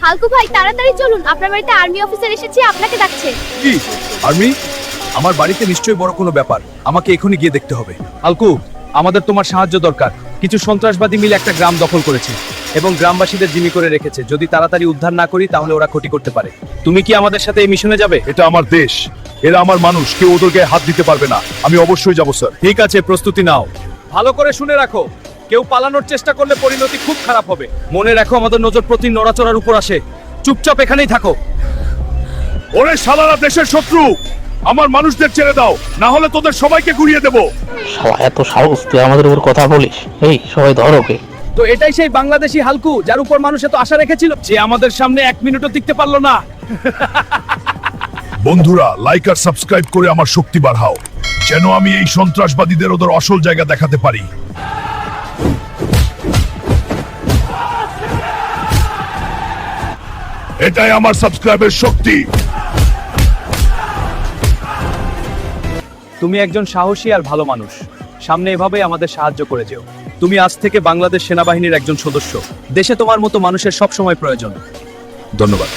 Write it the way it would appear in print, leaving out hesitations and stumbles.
হালকু ভাই তাড়াতাড়ি চলুন, আপনার বাড়িতে আর্মি অফিসার এসেছে, আপনাকে ডাকছে। কি আর্মি? আমার বাড়িতে নিশ্চয়ই বড় কোনো ব্যাপার, আমাকে এখনই গিয়ে দেখতে হবে। আলকু, আমাদের তোমার সাহায্য দরকার। কিছু সন্ত্রাসবাদী মিলে একটা গ্রাম দখল করেছে এবং গ্রামবাসীদের জিম্মি করে রেখেছে। যদি তাড়াতাড়ি উদ্ধার না করি তাহলে ওরা ক্ষতি করতে পারে। তুমি কি আমাদের সাথে এই মিশনে যাবে? এটা আমার দেশ, এরা আমার মানুষ, কেউ ওদের গায়ে হাত দিতে পারবে না। আমি অবশ্যই যাব স্যার। ঠিক আছে, প্রস্তুতি নাও। ভালো করে শুনে রাখো, কেউ পালানোর চেষ্টা করলে পরিণতি খুব খারাপ হবে। মনে রাখো, আমাদের নজর প্রতি নড়াচড়ার উপর আসে। চুপচাপ এখানেই থাকো। ওরে শালারা দেশের শত্রু, আমার মানুষদের ছেড়ে দাও, না হলে তোদের সবাইকে গুড়িয়ে দেব। শালা এত সাহস, তুই আমাদের উপর কথা বলিস? এই সবাই ধর ওকে। তো এটাই সেই বাংলাদেশি হালকু যার উপর মানুষ এত আশা রেখেছিল, যে আমাদের সামনে 1 মিনিটও টিকতে পারলো না। বন্ধুরা, লাইক আর সাবস্ক্রাইব করে আমার শক্তি বাড়াও, যেন আমি এই সন্ত্রাসবাদীদের ওদের আসল জায়গা দেখাতে পারি। এটাই আমার সাবস্ক্রাইবের শক্তি। তুমি একজন সাহসী আর ভালো মানুষ, সামনে এভাবেই আমাদের সাহায্য করে যেও। তুমি আজ থেকে বাংলাদেশ সেনাবাহিনীর একজন সদস্য। দেশে তোমার মতো মানুষের সব সময় প্রয়োজন। ধন্যবাদ।